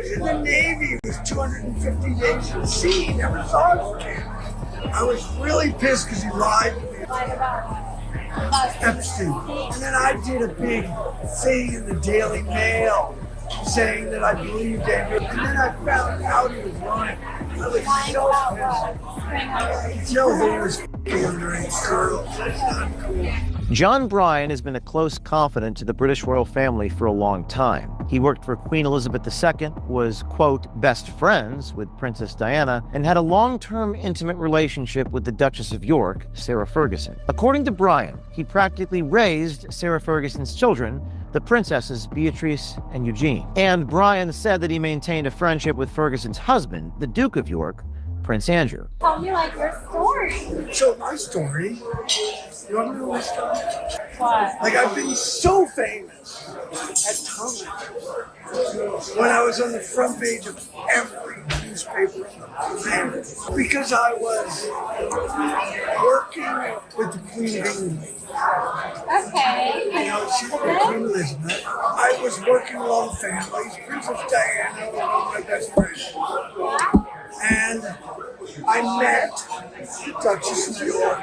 was in the Navy. It was 250 days at sea. He never saw his kid. I was really pissed because he lied to me. Lied about Epstein. And then I did a big thing in the Daily Mail saying that I believed Andrew. And then I found out he was lying. I was so pissed. No, that he was f***ing underage girls. That's not cool. John Bryan has been a close confidant to the British royal family for a long time. He worked for Queen Elizabeth II, was, quote, best friends with Princess Diana, and had a long-term intimate relationship with the Duchess of York, Sarah Ferguson. According to Bryan, he practically raised Sarah Ferguson's children, the princesses Beatrice and Eugene. And Bryan said that he maintained a friendship with Ferguson's husband, the Duke of York, Prince Andrew. Tell me, like, your story. So my story, you want to know my story? What? Like, I've been so famous at times when I was on the front page of every newspaper in the planet because I was working with the Queen of England. Okay. You know, she was Queen Elizabeth. I was working with all the families. Princess Diana was one of my best friends. And I met the Duchess of York.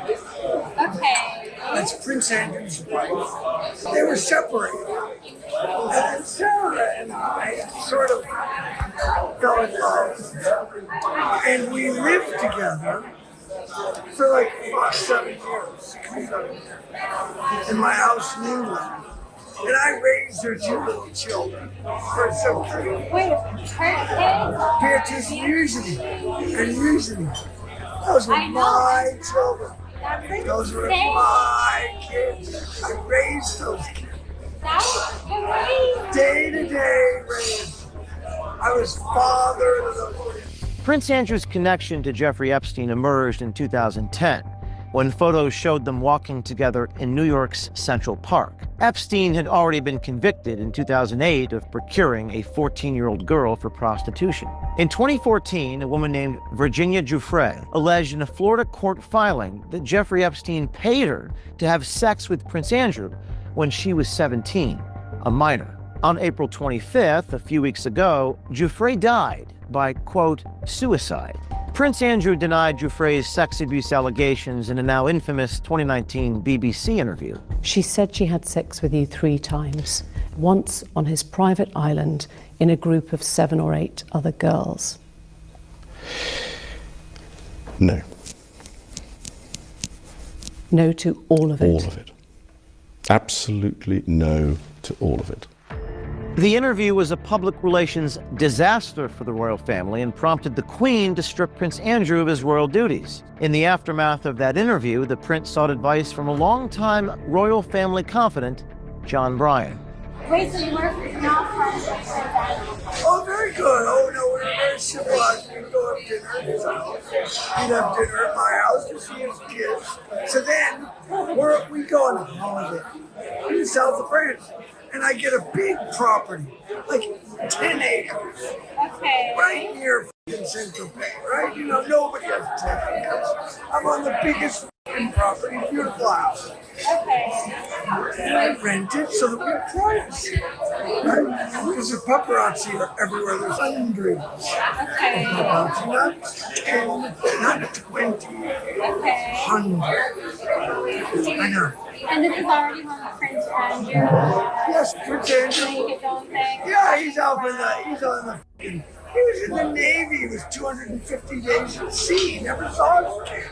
Okay. That's Prince Andrew's wife. They were separated. And then Sarah and I sort of fell in love. And we lived together for like 7 years, 6 or 7 years, in my house in England. And I raised their 2 little children. They're so cute. Wait, her Beatrice and Eugenie. Those were my children. Those were my kids. I raised those kids. That's crazy. Day to day raised. I was father to those kids. Prince Andrew's connection to Jeffrey Epstein emerged in 2010, when photos showed them walking together in New York's Central Park. Epstein had already been convicted in 2008 of procuring a 14-year-old girl for prostitution. In 2014, a woman named Virginia Giuffre alleged in a Florida court filing that Jeffrey Epstein paid her to have sex with Prince Andrew when she was 17, a minor. On April 25th, a few weeks ago, Giuffre died by, quote, suicide. Prince Andrew denied Giuffre's sex abuse allegations in a now infamous 2019 BBC interview. She said she had sex with you 3 times, once on his private island in a group of 7 or 8 other girls. No. No to all of it? All of it. Absolutely no to all of it. The interview was a public relations disaster for the royal family and prompted the Queen to strip Prince Andrew of his royal duties. In the aftermath of that interview, the prince sought advice from a longtime royal family confidant, John Bryan. Wait, so you were not friends with Prince Andrew? Oh, very good. Oh, no, we were very civilized. We'd go have dinner at his house. He'd have dinner at my house to see his kids. So then, we go on a holiday in the south of France. And I get a big property, like 10 acres, Okay. right near Saint-Tropez, right? You know, nobody has 10 acres. I'm on the biggest property, beautiful house. Okay. And I rent it so that we have privacy, right? Because the paparazzi are everywhere. There's hundreds Okay. of paparazzi, not 10, not 20, Okay. hundreds. I know. And this is already when Prince Andrew Yes, Prince Andrew. make his own thing? Yeah, he's on the he was in the Navy. He was 250 days at sea. He never saw his kid.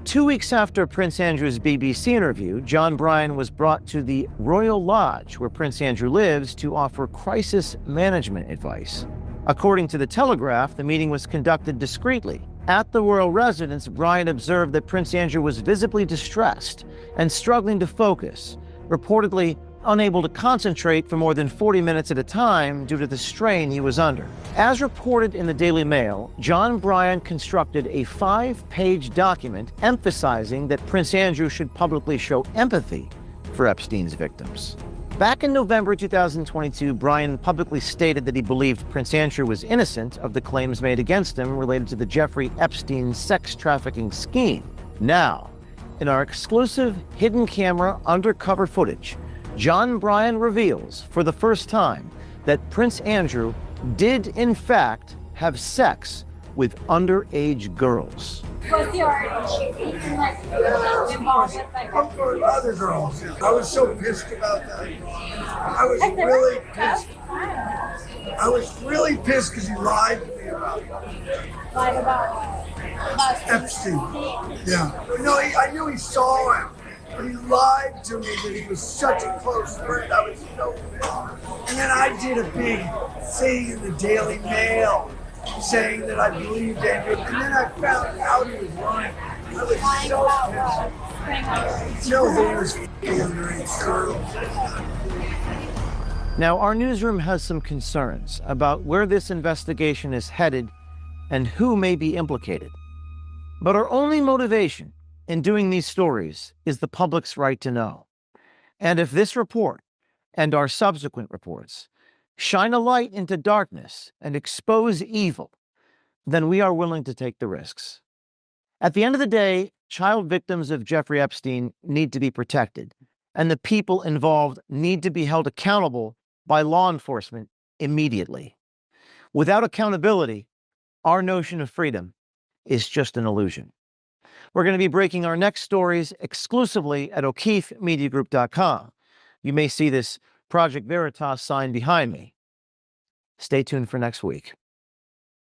2 weeks after Prince Andrew's BBC interview, John Bryan was brought to the Royal Lodge, where Prince Andrew lives, to offer crisis management advice. According to The Telegraph, the meeting was conducted discreetly. At the royal residence, Bryan observed that Prince Andrew was visibly distressed and struggling to focus, reportedly unable to concentrate for more than 40 minutes at a time due to the strain he was under. As reported in the Daily Mail, John Bryan constructed a 5-page document emphasizing that Prince Andrew should publicly show empathy for Epstein's victims. Back in November 2022, Bryan publicly stated that he believed Prince Andrew was innocent of the claims made against him related to the Jeffrey Epstein sex trafficking scheme. Now, in our exclusive hidden camera undercover footage, John Bryan reveals for the first time that Prince Andrew did in fact have sex with underage girls. Was he already like involved with like For other girls. I was so pissed about that. I was really pissed. I was really pissed because he lied to me about it. lied about Epstein. Yeah. No, I knew he saw him, but he lied to me that he was such a close friend. I was so pissed. And then I did a big thing in the Daily Mail saying that I believed Andrew, and then I found out he was lying. I was lying so about pissed. No, they was underage girls. Now, our newsroom has some concerns about where this investigation is headed and who may be implicated. But our only motivation in doing these stories is the public's right to know. And if this report and our subsequent reports shine a light into darkness and expose evil, then we are willing to take the risks. At the end of the day, child victims of Jeffrey Epstein need to be protected, and the people involved need to be held accountable by law enforcement immediately. Without accountability, our notion of freedom is just an illusion. We're going to be breaking our next stories exclusively at O'KeefeMediaGroup.com. You may see this Project Veritas sign behind me. Stay tuned for next week.